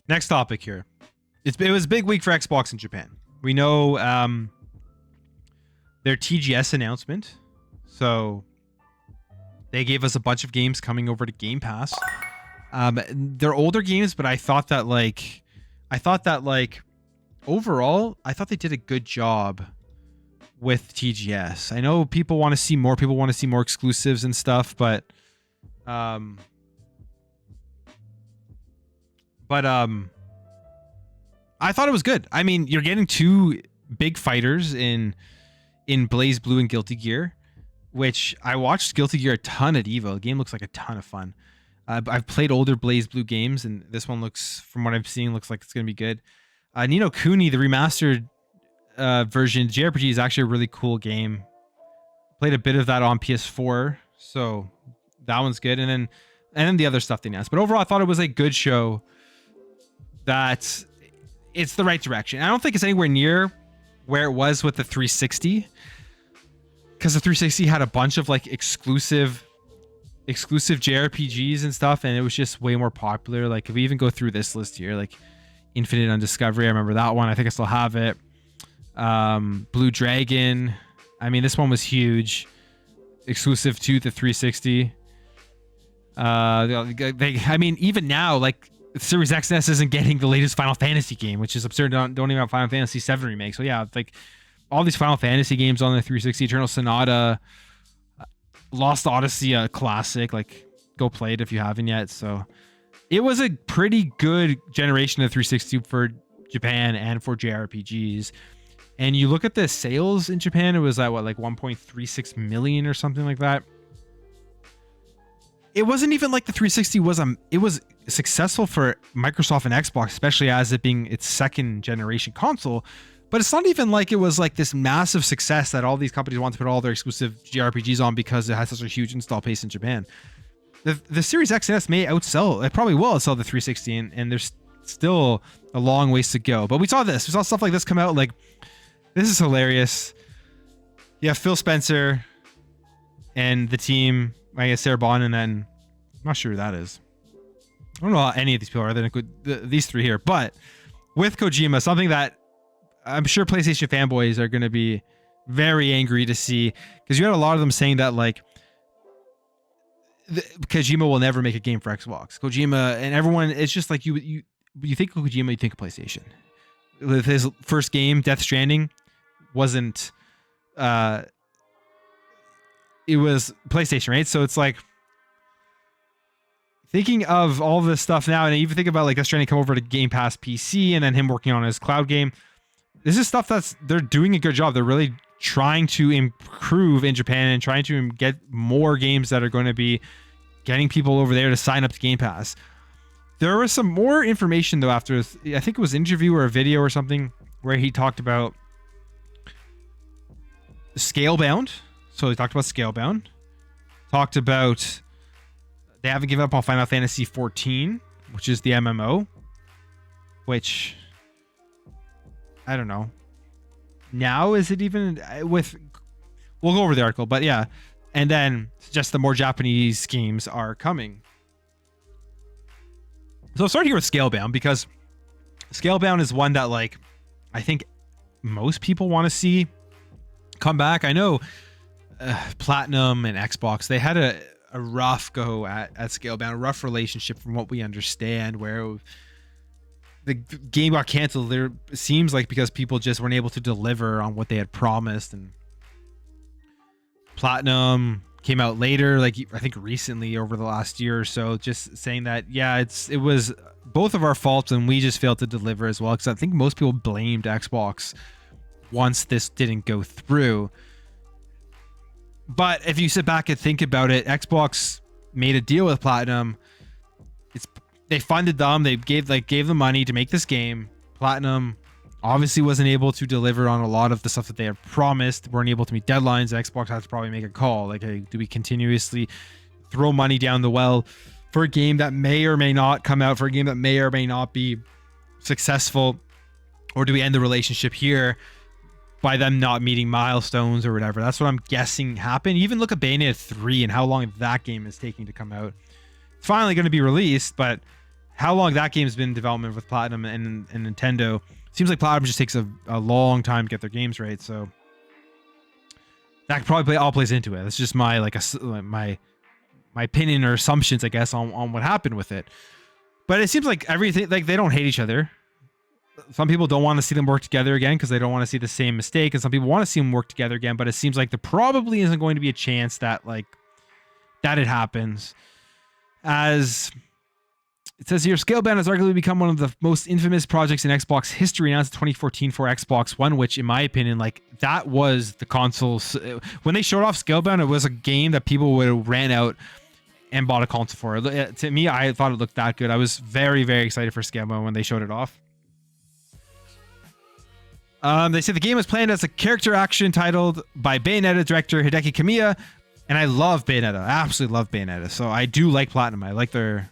Next topic here. It was a big week for Xbox in Japan. We know their TGS announcement. So they gave us a bunch of games coming over to Game Pass. They're older games, but I thought that overall, I thought they did a good job with TGS. I know people want to see more. People want to see more exclusives and stuff, but I thought it was good. I mean, you're getting two big fighters in Blaze Blue and Guilty Gear, which I watched Guilty Gear a ton at EVO. The game looks like a ton of fun. I've played older Blaze Blue games, and this one looks, from what I'm seeing, looks like it's going to be good. Ni no Kuni, the remastered version, JRPG, is actually a really cool game. Played a bit of that on PS4, so that one's good. And then the other stuff they announced. But overall, I thought it was a good show. That it's the right direction. I don't think it's anywhere near where it was with the 360, because the 360 had a bunch of like exclusive JRPGs and stuff, and it was just way more popular. Like if we even go through this list here, like Infinite Undiscovery, I remember that one. I think I still have it. Blue Dragon. I mean, this one was huge, exclusive to the 360. I mean, even now, like Series XS isn't getting the latest Final Fantasy game, which is absurd. Don't even have Final Fantasy 7 remake. So yeah, like all these Final Fantasy games on the 360, Eternal Sonata, Lost Odyssey, a classic. Like, go play it if you haven't yet. So it was a pretty good generation of 360 for Japan and for JRPGs. And you look at the sales in Japan, it was at what, like 1.36 million or something like that. It wasn't even like the 360 was it was successful for Microsoft and Xbox, especially as it being its second generation console. But it's not even like it was like this massive success that all these companies want to put all their exclusive JRPGs on because it has such a huge install base in Japan. The Series XS may outsell, it probably will outsell the 360, and there's still a long ways to go. But we saw stuff like this come out. Like, this is hilarious. Yeah, Phil Spencer and the team, I guess Sarah Bond, and then I'm not sure who that is. I don't know how any of these people are other than these three here. But with Kojima, something that I'm sure PlayStation fanboys are going to be very angry to see, because you had a lot of them saying that like Kojima will never make a game for Xbox. Kojima and everyone, it's just like you think of Kojima, you think of PlayStation. With his first game, Death Stranding, wasn't it was PlayStation, right? So it's like thinking of all this stuff now, and even think about like Death Stranding come over to Game Pass PC, and then him working on his cloud game. This is stuff they're doing a good job. They're really trying to improve in Japan and trying to get more games that are going to be getting people over there to sign up to Game Pass. There was some more information though after, I think it was an interview or a video or something, where he talked about Scalebound. So he talked about Scalebound. Talked about they haven't given up on Final Fantasy 14, which is the MMO, which I don't know. Now is it even with? We'll go over the article, but yeah, and then just the more Japanese games are coming. So I'll start here with Scalebound, because Scalebound is one that like I think most people want to see come back. I know Platinum and Xbox, they had a rough go at Scalebound, a rough relationship from what we understand, where the game got canceled. There seems like because people just weren't able to deliver on what they had promised, and Platinum came out later, like I think recently over the last year or so, just saying that yeah, it was both of our faults and we just failed to deliver as well. Because I think most people blamed Xbox once this didn't go through. But if you sit back and think about it, Xbox made a deal with Platinum. They funded them. They gave them money to make this game. Platinum obviously wasn't able to deliver on a lot of the stuff that they had promised. Weren't able to meet deadlines. Xbox had to probably make a call. Like, hey, do we continuously throw money down the well for a game that may or may not come out, for a game that may or may not be successful? Or do we end the relationship here by them not meeting milestones or whatever? That's what I'm guessing happened. Even look at Bayonetta 3 and how long that game is taking to come out. It's finally going to be released, but how long that game's been in development with Platinum and Nintendo. Seems like Platinum just takes a long time to get their games right. So that probably all plays into it. That's just my my opinion or assumptions, I guess, on what happened with it. But it seems like everything, like, they don't hate each other. Some people don't want to see them work together again because they don't want to see the same mistake, and some people want to see them work together again. But it seems like there probably isn't going to be a chance that it happens. As it says here, Scalebound has arguably become one of the most infamous projects in Xbox history, announced in 2014 for Xbox One, which, in my opinion, that was the consoles. When they showed off Scalebound, it was a game that people would have ran out and bought a console for. To me, I thought it looked that good. I was very, very excited for Scalebound when they showed it off. They said the game was planned as a character action titled by Bayonetta director Hideki Kamiya, and I love Bayonetta. I absolutely love Bayonetta. So I do like Platinum. I like their...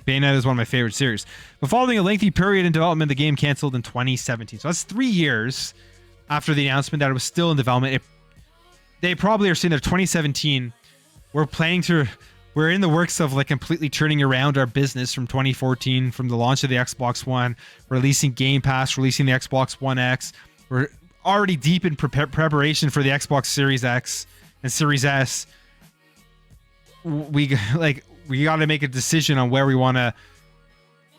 Bayonetta is one of my favorite series. But following a lengthy period in development, the game canceled in 2017. So that's 3 years after the announcement that it was still in development. They probably are saying that 2017, we're in the works of completely turning around our business from 2014, from the launch of the Xbox One, releasing Game Pass, releasing the Xbox One X. We're already deep in preparation for the Xbox Series X and Series S. We got to make a decision on where we want to.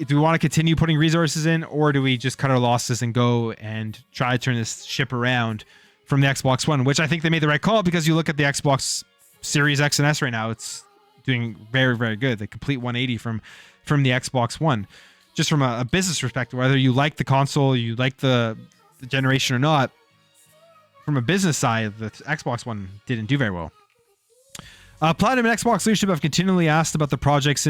Do we want to continue putting resources in, or do we just cut our losses and go and try to turn this ship around from the Xbox One? Which I think they made the right call, because you look at the Xbox Series X and S right now, it's doing very, very good. The complete 180 from the Xbox One. Just from a business perspective, whether you like the console, you like the generation or not, from a business side, the Xbox One didn't do very well. Platinum and Xbox leadership have continually asked about the project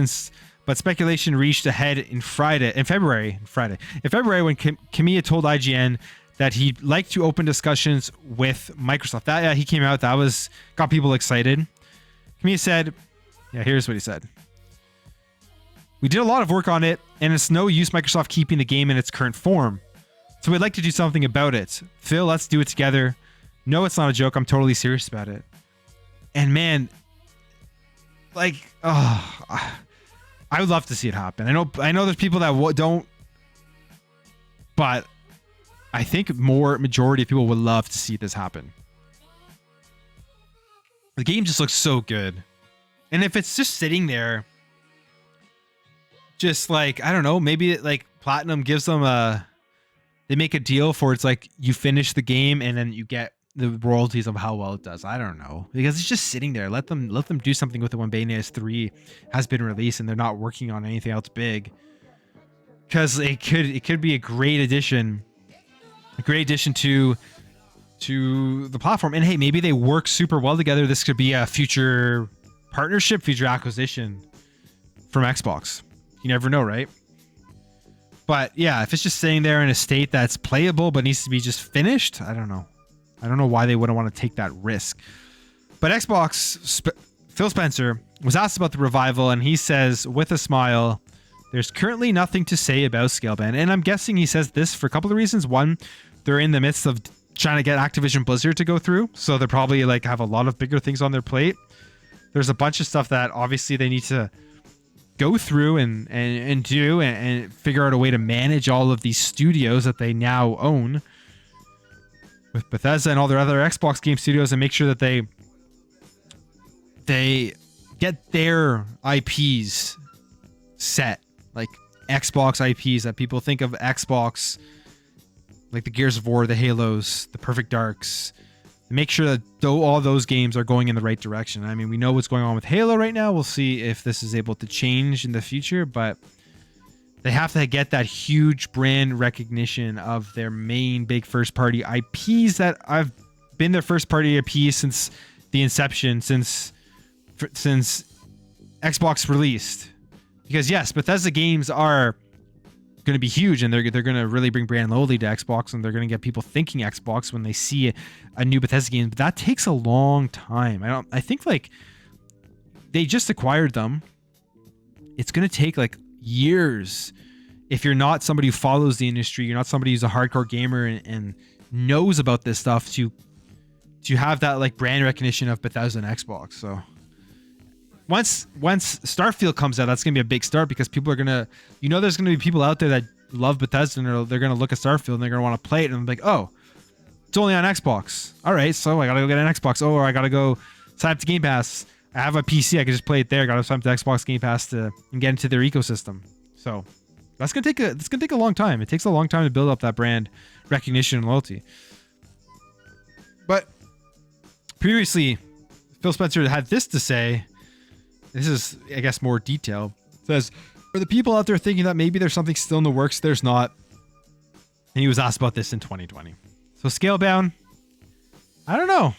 but speculation reached a head in February when Kamiya told IGN that he'd like to open discussions with Microsoft. He came out, got people excited. Kamiya said, here's what he said. We did a lot of work on it, and it's no use Microsoft keeping the game in its current form. So we'd like to do something about it. Phil, let's do it together. No, it's not a joke. I'm totally serious about it. And man, I would love to see it happen. I know there's people that don't, but I think majority of people would love to see this happen. The game just looks so good. And if it's just sitting there, just I don't know, maybe Platinum gives them they make a deal for it's you finish the game and then you get the royalties of how well it does. I don't know, because it's just sitting there. Let them do something with it when Bayonetta 3 has been released and they're not working on anything else big, because it could be a great addition to the platform. And hey, maybe they work super well together. This could be a future partnership, future acquisition from Xbox. You never know, right? But yeah, if it's just sitting there in a state that's playable but needs to be just finished, I don't know. I don't know why they wouldn't want to take that risk. But Xbox, Phil Spencer was asked about the revival, and he says, with a smile, there's currently nothing to say about Scalebound. And I'm guessing he says this for a couple of reasons. One, they're in the midst of trying to get Activision Blizzard to go through, so they probably have a lot of bigger things on their plate. There's a bunch of stuff that obviously they need to go through and do and figure out a way to manage all of these studios that they now own with Bethesda and all their other Xbox game studios, and make sure that they get their IPs set, like Xbox IPs that people think of Xbox, like the Gears of War, the Halos, the Perfect Darks. Make sure that all those games are going in the right direction. I mean, we know what's going on with Halo right now. We'll see if this is able to change in the future, but they have to get that huge brand recognition of their main big first-party IPs that have been their first-party IPs since the inception, since Xbox released. Because yes, Bethesda games are going to be huge, and they're going to really bring brand loyalty to Xbox, and they're going to get people thinking Xbox when they see a new Bethesda game. But that takes a long time. I think they just acquired them. It's going to take years. If you're not somebody who follows the industry, you're not somebody who's a hardcore gamer and knows about this stuff, to have that brand recognition of Bethesda and Xbox. So once Starfield comes out, that's gonna be a big start because people are gonna, there's gonna be people out there that love Bethesda and they're gonna look at Starfield and they're gonna want to play it and be like, oh, it's only on Xbox. All right, so I gotta go get an Xbox. Oh, or I gotta go sign up to Game Pass. I have a PC, I can just play it there. Gotta sign up to Xbox Game Pass and get into their ecosystem. So it's gonna take a long time. It takes a long time to build up that brand recognition and loyalty. But previously, Phil Spencer had this to say. This is, I guess, more detail. It says, for the people out there thinking that maybe there's something still in the works, there's not. And he was asked about this in 2020. So Scalebound, I don't know.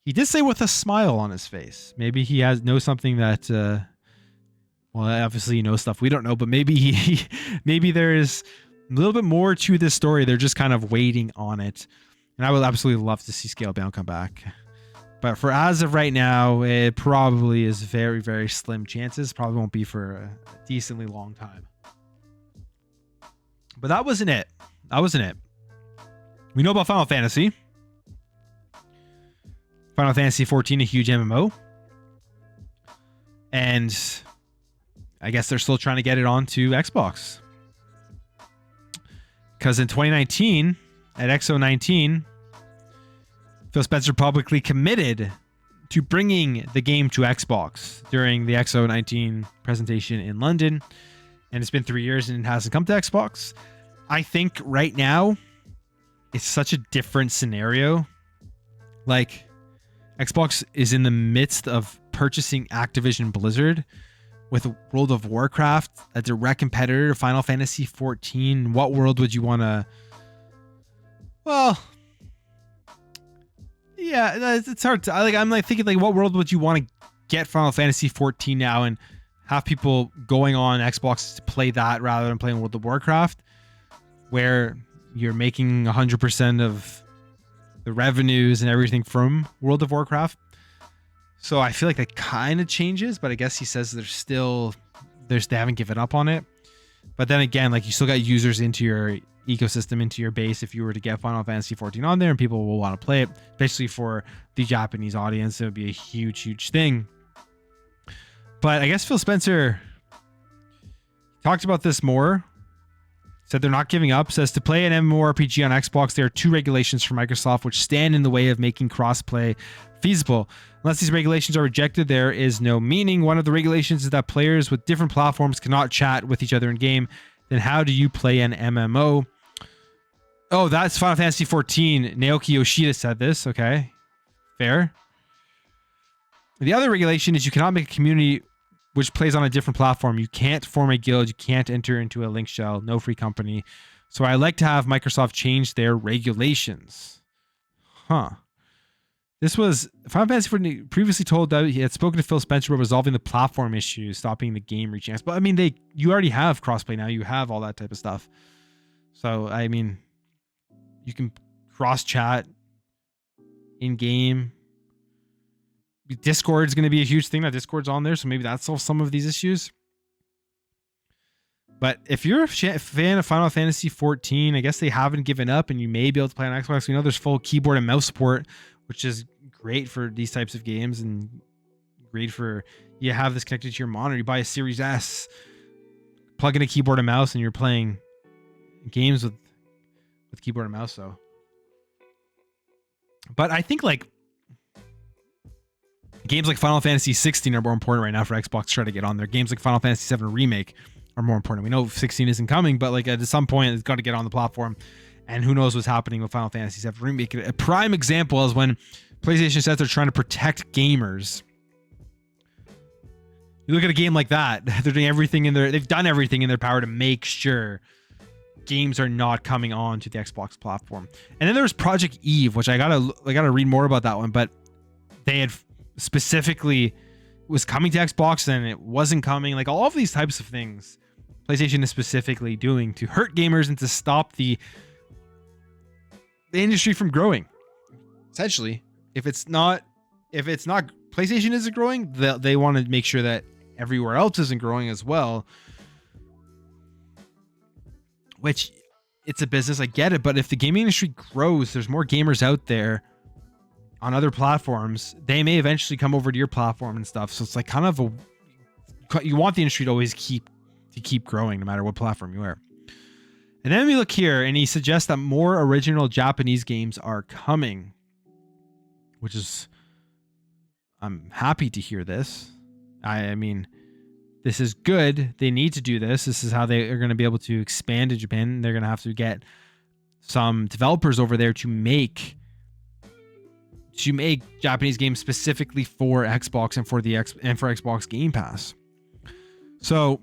He did say with a smile on his face. Maybe he knows something that, well, obviously he knows stuff we don't know, but maybe maybe there's a little bit more to this story. They're just kind of waiting on it. And I would absolutely love to see Scalebound come back. But for as of right now, it probably is very, very slim chances. Probably won't be for a decently long time. But that wasn't it. We know about Final Fantasy. Final Fantasy 14, a huge MMO. And I guess they're still trying to get it onto Xbox. Because in 2019, at XO19, Phil Spencer publicly committed to bringing the game to Xbox during the XO19 presentation in London. And it's been 3 years and it hasn't come to Xbox. I think right now, it's such a different scenario. Like, Xbox is in the midst of purchasing Activision Blizzard with World of Warcraft, a direct competitor to Final Fantasy 14. What world would you want to... Well... Yeah, it's hard to, I'm thinking what world would you want to get Final Fantasy 14 now and have people going on Xbox to play that rather than playing World of Warcraft, where you're making 100% of the revenues and everything from World of Warcraft. So I feel like that kind of changes, but I guess he says they haven't given up on it. But then again, like, you still got users into your ecosystem, into your base. If you were to get Final Fantasy 14 on there and people will want to play it, especially for the Japanese audience, it would be a huge thing. But I guess Phil Spencer talked about this more. Said they're not giving up. Says to play an MMORPG on Xbox, there are 2 regulations from Microsoft which stand in the way of making crossplay feasible. Unless these regulations are rejected, there is no meaning. One of the regulations is that players with different platforms cannot chat with each other in game. Then how do you play an MMO? Oh, that's Final Fantasy 14. Naoki Yoshida said this. Okay, fair. The other regulation is you cannot make a community which plays on a different platform. You can't form a guild. You can't enter into a link shell. No free company. So I like to have Microsoft change their regulations. Huh. This was Final Fantasy 14 previously told that he had spoken to Phil Spencer about resolving the platform issues, stopping the game reaching us. But I mean, you already have crossplay now. You have all that type of stuff. So I mean, you can cross chat in game. Discord is going to be a huge thing. That Discord's on there, so maybe that solves some of these issues. But if you're a fan of Final Fantasy 14, I guess they haven't given up, and you may be able to play on Xbox. We know there's full keyboard and mouse support, which is great for these types of games, and great for you have this connected to your monitor. You buy a Series S, plug in a keyboard and mouse, and you're playing games with keyboard and mouse. So, but I think like games like Final Fantasy 16 are more important right now for Xbox to try to get on there. Games like Final Fantasy 7 Remake are more important. We know 16 isn't coming, but like at some point it's got to get on the platform. And who knows what's happening with Final Fantasy 7 Remake. A prime example is when PlayStation says they're trying to protect gamers. You look at a game like that, they're doing everything they've done everything in their power to make sure games are not coming on to the Xbox platform. And then there's Project Eve, which I gotta read more about that one, but they had specifically was coming to Xbox and it wasn't coming. Like all of these types of things PlayStation is specifically doing to hurt gamers and to stop the industry from growing. Essentially, if it's not PlayStation isn't growing, they want to make sure that everywhere else isn't growing as well. Which, it's a business, I get it, but if the gaming industry grows, there's more gamers out there, on other platforms, they may eventually come over to your platform and stuff. So it's like kind of you want the industry to always keep growing no matter what platform you are. And then we look here, and he suggests that more original Japanese games are coming, which is, I'm happy to hear this. I mean, this is good. They need to do this. This is how they are going to be able to expand in Japan. They're going to have to get some developers over there to make Japanese games specifically for Xbox and for Xbox Game Pass. So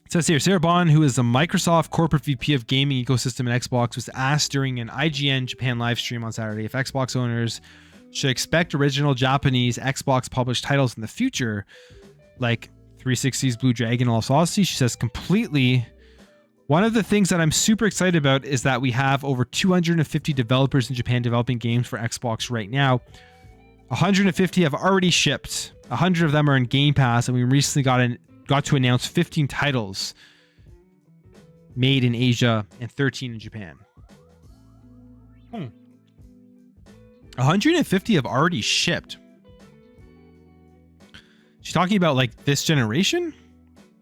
it says here, Sarah Bond, who is the Microsoft corporate VP of gaming ecosystem at Xbox, was asked during an IGN Japan live stream on Saturday if Xbox owners should expect original Japanese Xbox published titles in the future, like 360's Blue Dragon Lost Odyssey. She says, completely. One of the things that I'm super excited about is that we have over 250 developers in Japan developing games for Xbox right now. 150 have already shipped. 100 of them are in Game Pass, and we recently got to announce 15 titles made in Asia and 13 in Japan. 150 have already shipped. She's talking about like this generation?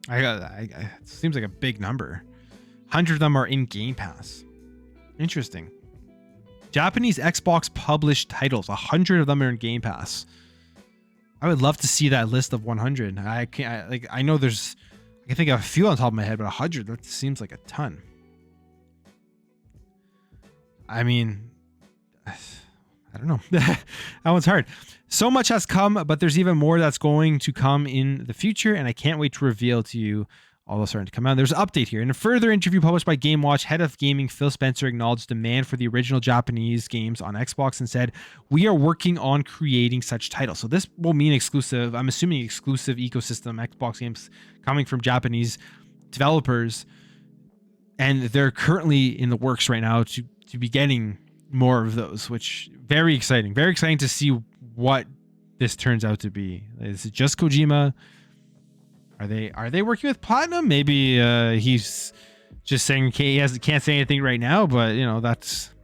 It seems like a big number. 100 of them are in Game Pass. Interesting. Japanese Xbox published titles. 100 of them are in Game Pass. I would love to see that list of 100. I know there's, I can think of a few on top of my head, but 100, that seems like a ton. I mean, I don't know. That one's hard. So much has come, but there's even more that's going to come in the future, and I can't wait to reveal to you all those starting to come out. There's an update here. In a further interview published by Game Watch, head of gaming Phil Spencer acknowledged demand for the original Japanese games on Xbox and said, "We are working on creating such titles." So this will mean exclusive, I'm assuming exclusive ecosystem Xbox games coming from Japanese developers. And they're currently in the works right now to be getting more of those, which very exciting. Very exciting to see what this turns out to be. Is it just Kojima? Are they working with Platinum? Maybe he's just saying he can't say anything right now, but you know, that's,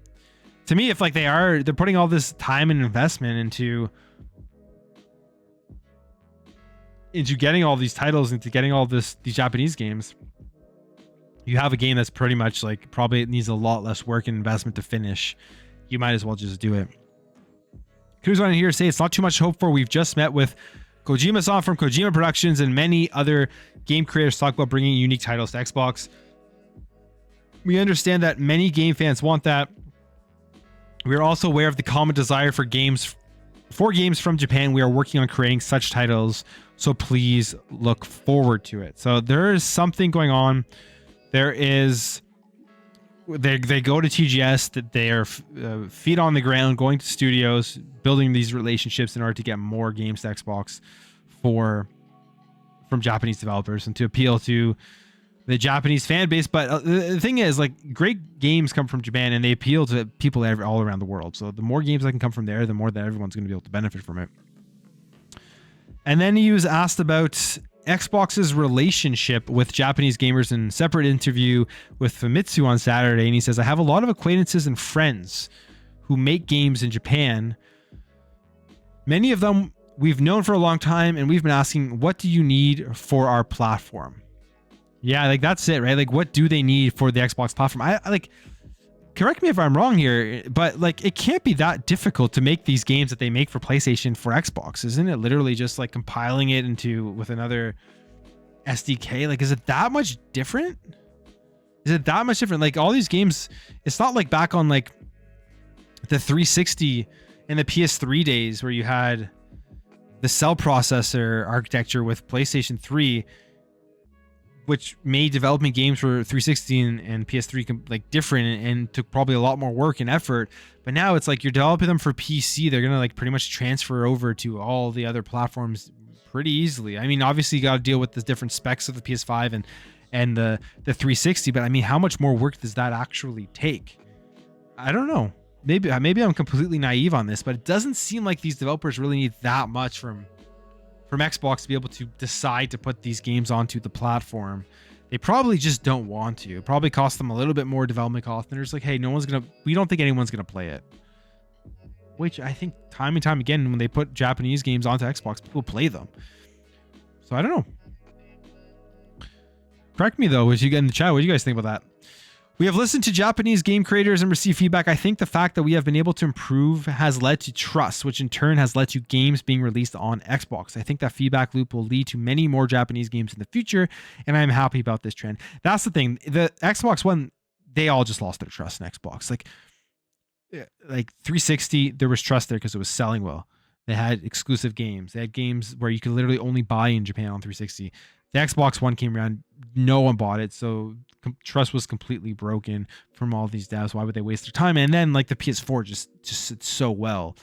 to me, if like they're putting all this time and investment into getting all these titles, into getting all these Japanese games, you have a game that's pretty much like probably needs a lot less work and investment to finish. You might as well just do it. Who's on here say it's not too much to hope for. We've just met with Kojima-san from Kojima Productions and many other game creators talk about bringing unique titles to Xbox. We understand that many game fans want that. We are also aware of the common desire for games from Japan. We are working on creating such titles, so please look forward to it. So there is something going on. There is, they go to TGS, that they are feet on the ground, going to studios, building these relationships in order to get more games to Xbox from Japanese developers and to appeal to the Japanese fan base. But the thing is, like, great games come from Japan and they appeal to people all around the world. So the more games that can come from there, the more that everyone's going to be able to benefit from it. And then he was asked about Xbox's relationship with Japanese gamers in a separate interview with Famitsu on Saturday. And he says, I have a lot of acquaintances and friends who make games in Japan. Many of them we've known for a long time, and we've been asking, what do you need for our platform? Yeah, like that's it, right? Like, what do they need for the Xbox platform? I like, correct me if I'm wrong here, but like, it can't be that difficult to make these games that they make for PlayStation for Xbox. Isn't it literally just like compiling it with another SDK? Like, is it that much different? Is it that much different? Like, all these games, it's not like back on like the 360 and the PS3 days where you had the cell processor architecture with PlayStation 3, which made developing games for 360 and PS3 like different and took probably a lot more work and effort. But now it's like you're developing them for PC. They're gonna like pretty much transfer over to all the other platforms pretty easily. I mean, obviously you got to deal with the different specs of the PS5 and the 360, but I mean, how much more work does that actually take? I don't know. Maybe I'm completely naive on this, but it doesn't seem like these developers really need that much from Xbox to be able to decide to put these games onto the platform. They probably just don't want to. It probably costs them a little bit more development cost. And they're just like, hey, we don't think anyone's gonna play it. which I think time and time again, when they put Japanese games onto Xbox, people play them. So I don't know. Correct me though, as you get in the chat. What do you guys think about that? We have listened to Japanese game creators and received feedback. I think the fact that we have been able to improve has led to trust, which in turn has led to games being released on Xbox. I think that feedback loop will lead to many more Japanese games in the future, and I'm happy about this trend. That's the thing. The Xbox One, they all just lost their trust in Xbox. Like 360, there was trust there because it was selling well. They had exclusive games. They had games where you could literally only buy in Japan on 360. The Xbox One came around, no one bought it, so trust was completely broken from all these devs. Why would they waste their time? And then like the PS4 just did so well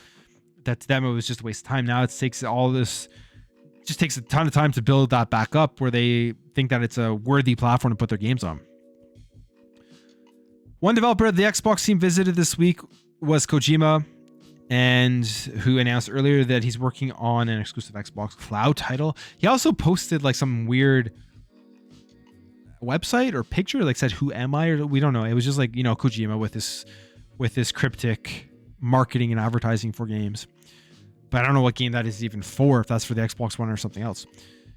that to them it was just a waste of time. Now it takes all this, just takes a ton of time to build that back up where they think that it's a worthy platform to put their games on. One developer the Xbox team visited this week was Kojima, and who announced earlier that he's working on an exclusive Xbox Cloud title. He also posted like some weird website or picture, like said, "Who am I?" or we don't know. It was just like, you know, Kojima with this cryptic marketing and advertising for games. But I don't know what game that is even for, if that's for the Xbox One or something else.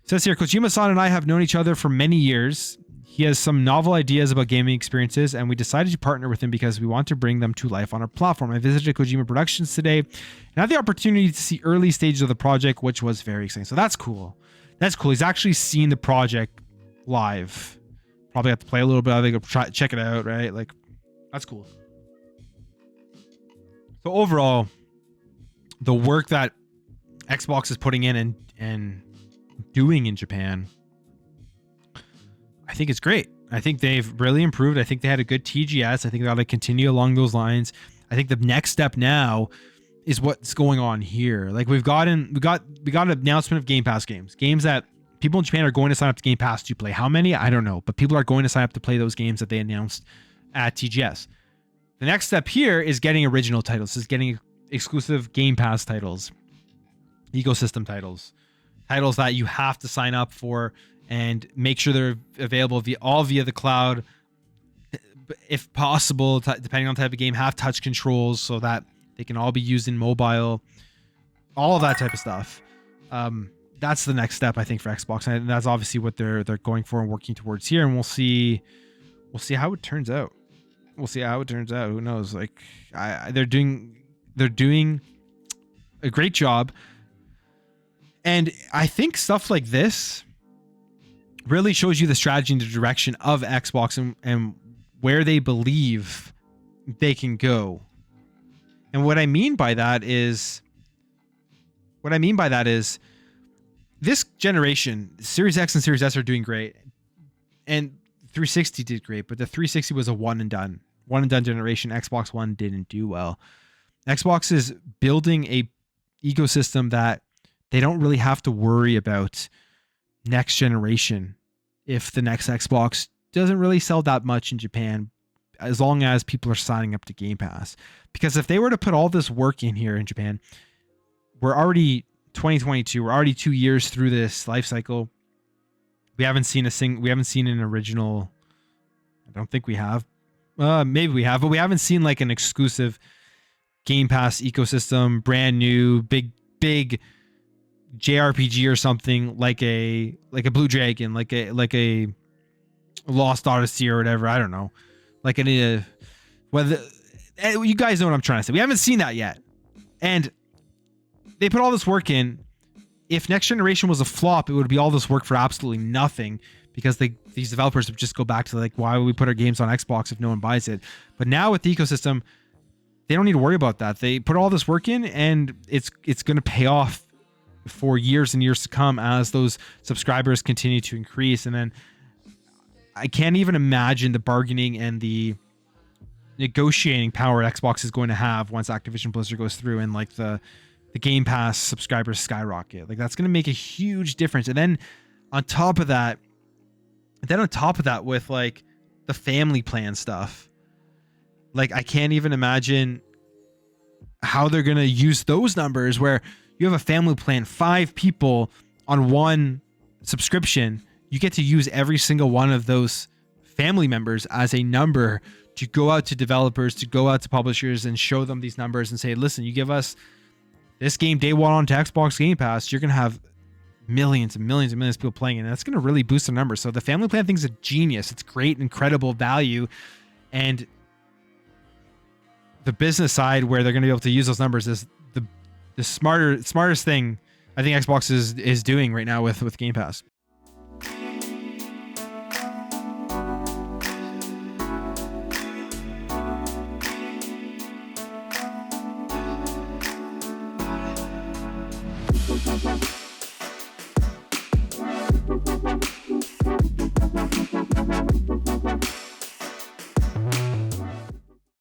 It says here, Kojima-san and I have known each other for many years. He has some novel ideas about gaming experiences, and we decided to partner with him because we want to bring them to life on our platform. I visited Kojima Productions today and had the opportunity to see early stages of the project, which was very exciting. So that's cool. That's cool. He's actually seen the project live. Probably have to play a little bit of it, go try, check it out, right? Like, that's cool. So overall, the work that Xbox is putting in and doing in Japan, I think it's great. I think they've really improved. I think they had a good TGS. I think they ought to continue along those lines. I think the next step now is what's going on here. Like we got an announcement of Game Pass games that people in Japan are going to sign up to Game Pass to play. How many? I don't know, but people are going to sign up to play those games that they announced at TGS. The next step here is getting original titles, is getting exclusive Game Pass titles, ecosystem titles that you have to sign up for and make sure they're available via the cloud. If possible, depending on the type of game, have touch controls so that they can all be used in mobile, all of that type of stuff. That's the next step, I think, for Xbox, and that's obviously what they're going for and working towards here. And we'll see how it turns out. Who knows? Like, they're doing a great job, and I think stuff like this really shows you the strategy and the direction of Xbox and where they believe they can go. And what I mean by that is this generation, Series X and Series S are doing great, and 360 did great, but the 360 was a one and done generation. Xbox One didn't do well. Xbox is building a ecosystem that they don't really have to worry about next generation if the next Xbox doesn't really sell that much in Japan, as long as people are signing up to Game Pass. Because if they were to put all this work in here in Japan, we're already 2022, we're already 2 years through this life cycle. We haven't seen an original. I don't think we have. Maybe we have, but we haven't seen like an exclusive Game Pass ecosystem, brand new, big JRPG or something, like a Blue Dragon, like a Lost Odyssey or whatever. I don't know. Like whether you guys know what I'm trying to say. We haven't seen that yet, and they put all this work in. If next generation was a flop, it would be all this work for absolutely nothing, because these developers would just go back to like, why would we put our games on Xbox if no one buys it? But now with the ecosystem, they don't need to worry about that. They put all this work in, and it's going to pay off for years and years to come as those subscribers continue to increase. And then I can't even imagine the bargaining and the negotiating power Xbox is going to have once Activision Blizzard goes through and like the Game Pass subscribers skyrocket. Like, that's going to make a huge difference. And then on top of that with like the family plan stuff, like I can't even imagine how they're going to use those numbers where you have a family plan, 5 people on one subscription. You get to use every single one of those family members as a number to go out to developers, to go out to publishers and show them these numbers and say, listen, you give us this game day one onto Xbox Game Pass, you're going to have millions and millions and millions of people playing it. And that's going to really boost the numbers. So the family plan thing's a genius. It's great, incredible value. And the business side where they're going to be able to use those numbers is the smartest thing I think Xbox is doing right now with Game Pass.